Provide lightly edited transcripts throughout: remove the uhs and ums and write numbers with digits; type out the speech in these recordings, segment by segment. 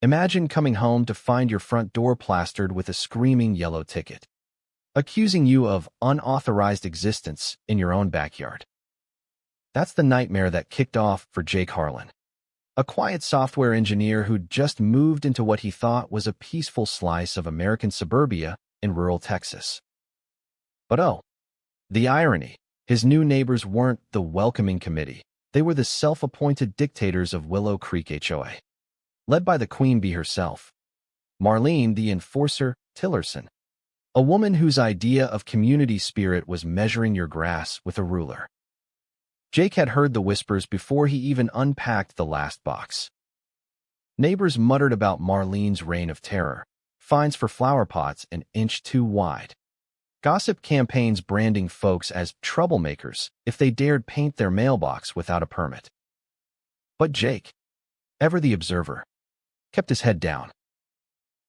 Imagine coming home to find your front door plastered with a screaming yellow ticket, accusing you of unauthorized existence in your own backyard. That's the nightmare that kicked off for Jake Harlan, a quiet software engineer who'd just moved into what he thought was a peaceful slice of American suburbia in rural Texas. But oh, the irony. His new neighbors weren't the welcoming committee. They were the self-appointed dictators of Willow Creek HOA, led by the queen bee herself, Marlene the Enforcer Tillerson, a woman whose idea of community spirit was measuring your grass with a ruler. Jake had heard the whispers before he even unpacked the last box. Neighbors muttered about Marlene's reign of terror, fines for flower pots an inch too wide, gossip campaigns branding folks as troublemakers if they dared paint their mailbox without a permit. But Jake, ever the observer, kept his head down.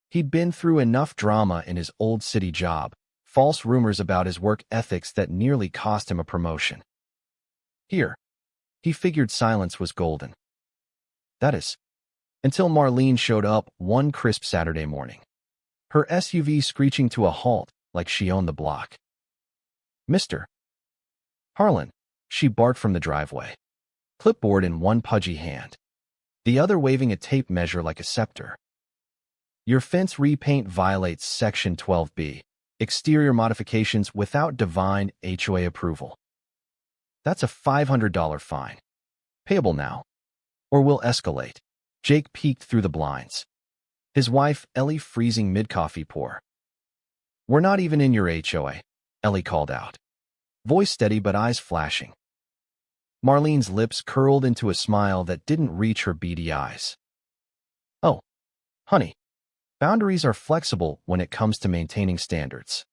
He'd been through enough drama in his old city job, false rumors about his work ethics that nearly cost him a promotion. Here, he figured silence was golden. That is, until Marlene showed up one crisp Saturday morning, her SUV screeching to a halt like she owned the block. "Mr. Harlan," she barked from the driveway, clipboard in one pudgy hand, the other waving a tape measure like a scepter. "Your fence repaint violates Section 12B, exterior modifications without divine HOA approval. That's a $500 fine. Payable now, or we'll escalate." Jake peeked through the blinds, his wife, Ellie, freezing mid-coffee pour. "We're not even in your HOA," Ellie called out, voice steady but eyes flashing. Marlene's lips curled into a smile that didn't reach her beady eyes. "Oh, honey, boundaries are flexible when it comes to maintaining standards.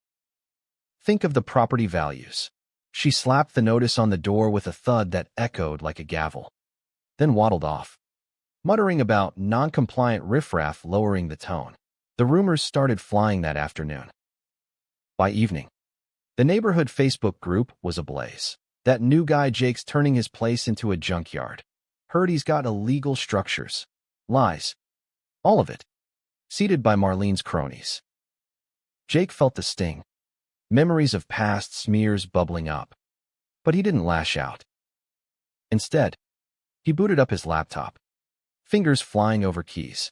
Think of the property values." She slapped the notice on the door with a thud that echoed like a gavel, then waddled off, muttering about non-compliant riffraff lowering the tone. The rumors started flying that afternoon. By evening, the neighborhood Facebook group was ablaze. That new guy Jake's turning his place into a junkyard. Heard he's got illegal structures. Lies. All of it. Seated by Marlene's cronies. Jake felt the sting. Memories of past smears bubbling up. But he didn't lash out. Instead, he booted up his laptop, fingers flying over keys.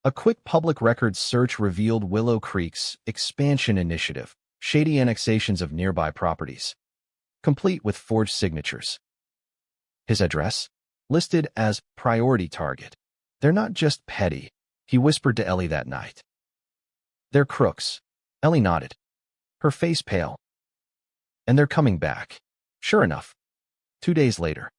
A quick public records search revealed Willow Creek's expansion initiative, shady annexations of nearby properties, complete with forged signatures. His address? Listed as priority target. "They're not just petty," he whispered to Ellie that night. "They're crooks." Ellie nodded, her face pale. "And they're coming back." Sure enough, 2 days later,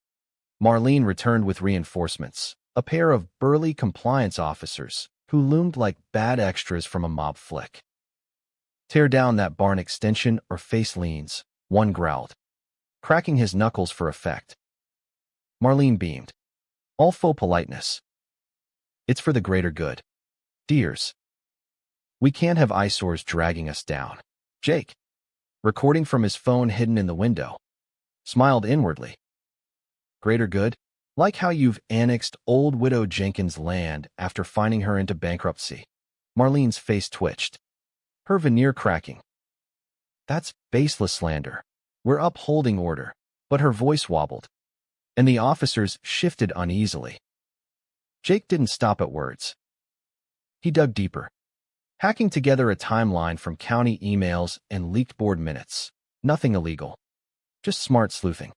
Marlene returned with reinforcements, a pair of burly compliance officers who loomed like bad extras from a mob flick. "Tear down that barn extension or face liens," one growled, cracking his knuckles for effect. Marlene beamed, all faux politeness. "It's for the greater good. Dears. We can't have eyesores dragging us down." Jake, recording from his phone hidden in the window, smiled inwardly. "Greater good? Like how you've annexed old widow Jenkins' land after finding her into bankruptcy." Marlene's face twitched, her veneer cracking. "That's baseless slander. We're upholding order." But her voice wobbled, and the officers shifted uneasily. Jake didn't stop at words. He dug deeper, hacking together a timeline from county emails and leaked board minutes. Nothing illegal, just smart sleuthing.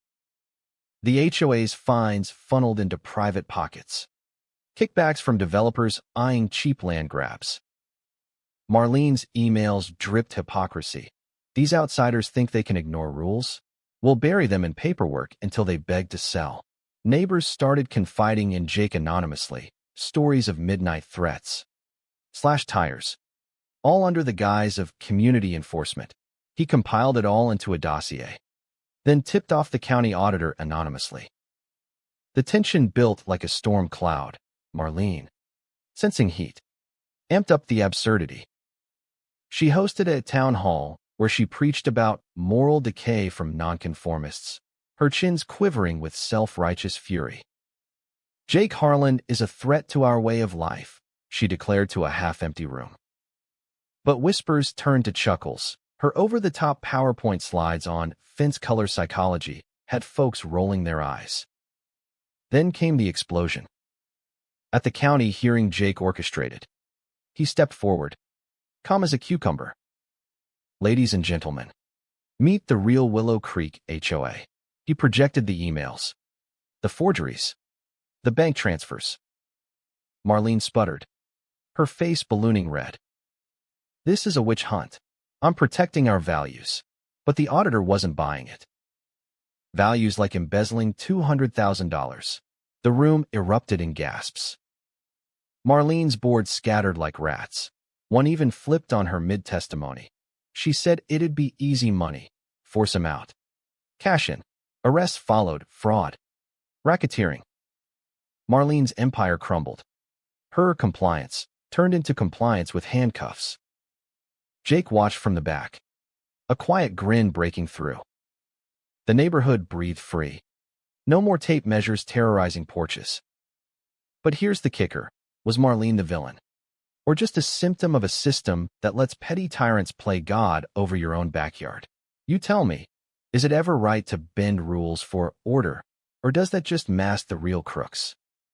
The HOA's fines funneled into private pockets. Kickbacks from developers eyeing cheap land grabs. Marlene's emails dripped hypocrisy. "These outsiders think they can ignore rules? We'll bury them in paperwork until they beg to sell." Neighbors started confiding in Jake anonymously, stories of midnight threats. Slash tires. All under the guise of community enforcement. He compiled it all into a dossier, then tipped off the county auditor anonymously. The tension built like a storm cloud. Marlene, sensing heat, amped up the absurdity. She hosted a town hall where she preached about moral decay from nonconformists, her chins quivering with self-righteous fury. Jake Harlan is a threat to our way of life, she declared to a half-empty room. But whispers turned to chuckles. Her over-the-top PowerPoint slides on fence color psychology had folks rolling their eyes. Then came the explosion. At the county hearing Jake orchestrated, he stepped forward, calm as a cucumber. Ladies and gentlemen, meet the real Willow Creek HOA. He projected the emails, the forgeries, the bank transfers. Marlene sputtered, her face ballooning red. This is a witch hunt. I'm protecting our values. But the auditor wasn't buying it. Values like embezzling $200,000. The room erupted in gasps. Marlene's board scattered like rats. One even flipped on her mid-testimony. She said it'd be easy money. Force him out. Cash in. Arrests followed. Fraud. Racketeering. Marlene's empire crumbled. Her compliance turned into compliance with handcuffs. Jake watched from the back, a quiet grin breaking through. The neighborhood breathed free. No more tape measures terrorizing porches. But here's the kicker. Was Marlene the villain? Or just a symptom of a system that lets petty tyrants play God over your own backyard? You tell me, is it ever right to bend rules for order, or does that just mask the real crooks?